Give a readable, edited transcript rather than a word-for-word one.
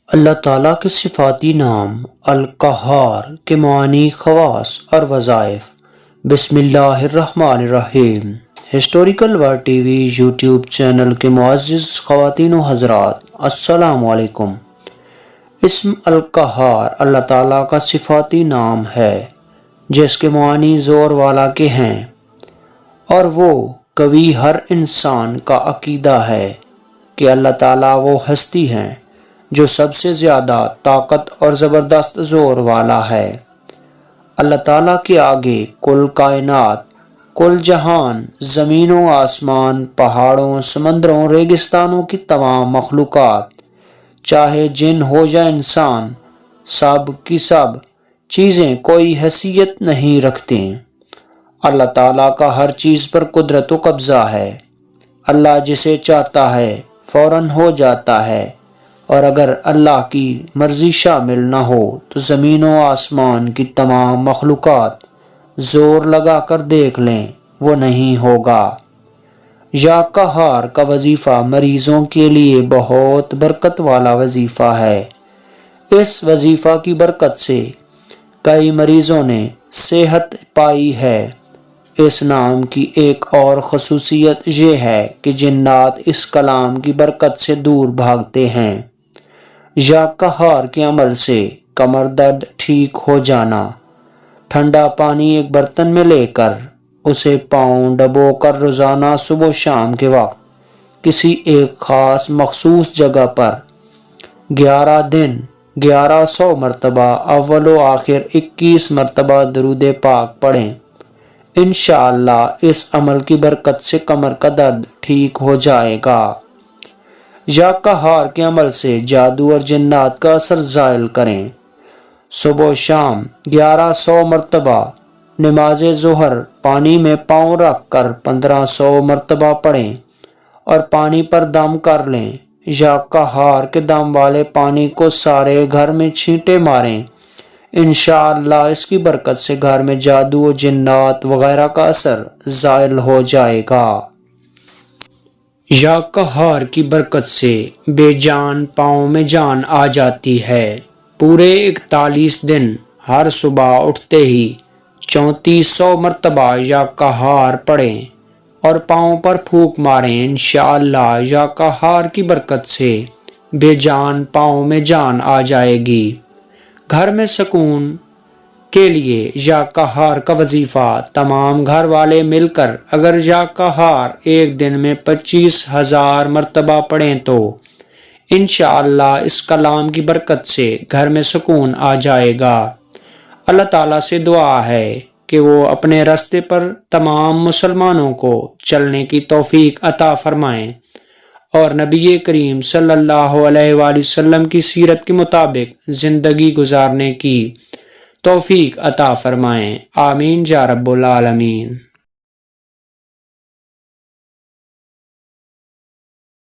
اللہ تعالیٰ کے صفاتی نام القہار کے معنی خواص اور وظائف۔ بسم اللہ الرحمن الرحیم۔ Historical world T V YouTube channel کے معزز خواتین و حضرات، السلام علیکم۔ اسم القہار اللہ تعالیٰ کا صفاتی نام ہے جس کے معنی زور والا کے ہیں، اور وہ کبھی ہر انسان کا عقیدہ ہے کہ اللہ تعالیٰ وہ ہستی ہیں جو سب سے زیادہ طاقت اور زبردست زور والا ہے۔ اللہ تعالیٰ کے آگے کل کائنات، کل جہان، زمین و آسمان، پہاڑوں، سمندروں، ریگستانوں کی تمام مخلوقات، چاہے جن ہو یا انسان، سب کی سب چیزیں کوئی حیثیت نہیں رکھتے۔ اللہ تعالیٰ کا ہر چیز پر قدرت و قبضہ ہے۔ اللہ جسے چاہتا ہے فوراً ہو جاتا ہے، اور اگر اللہ کی مرضی شامل نہ ہو تو زمین و آسمان کی تمام مخلوقات زور لگا کر دیکھ لیں، وہ نہیں ہوگا۔ یا قہار کا وظیفہ مریضوں کے لیے بہت برکت والا وظیفہ ہے۔ اس وظیفہ کی برکت سے کئی مریضوں نے صحت پائی ہے۔ اس نام کی ایک اور خصوصیت یہ ہے کہ جنات اس کلام کی برکت سے دور بھاگتے ہیں۔ یا قہار کے عمل سے کمر درد ٹھیک ہو جانا، ٹھنڈا پانی ایک برتن میں لے کر اسے پاؤں ڈبو کر روزانہ صبح و شام کے وقت کسی ایک خاص مخصوص جگہ پر 11 دن 1100 مرتبہ اول و آخر 21 مرتبہ درود پاک پڑھیں، انشاءاللہ اس عمل کی برکت سے کمر کا درد ٹھیک ہو جائے گا۔ یا قہار کے عمل سے جادو اور جنات کا اثر زائل کریں۔ صبح و شام 1100 مرتبہ نماز ظہر پانی میں پاؤں رکھ کر 1500 مرتبہ پڑھیں اور پانی پر دم کر لیں۔ یا قہار کے دم والے پانی کو سارے گھر میں چھینٹے ماریں، انشاءاللہ اس کی برکت سے گھر میں جادو و جنات وغیرہ کا اثر زائل ہو جائے گا۔ یا قہار کی برکت سے بے جان پاؤں میں جان آ جاتی ہے۔ پورے 41 دن ہر صبح اٹھتے ہی 3400 مرتبہ یا قہار پڑھیں اور پاؤں پر پھونک ماریں، انشاءاللہ یا قہار کی برکت سے بے جان پاؤں میں جان آ جائے گی۔ گھر میں سکون کے لیے یا قہار کا وظیفہ تمام گھر والے مل کر اگر یا قہار ایک دن میں 25,000 مرتبہ پڑھیں تو انشاءاللہ اس کلام کی برکت سے گھر میں سکون آ جائے گا۔ اللہ تعالیٰ سے دعا ہے کہ وہ اپنے راستے پر تمام مسلمانوں کو چلنے کی توفیق عطا فرمائیں اور نبی کریم صلی اللہ علیہ وآلہ وسلم کی سیرت کے مطابق زندگی گزارنے کی توفیق عطا فرمائیں، آمین یا رب العالمین۔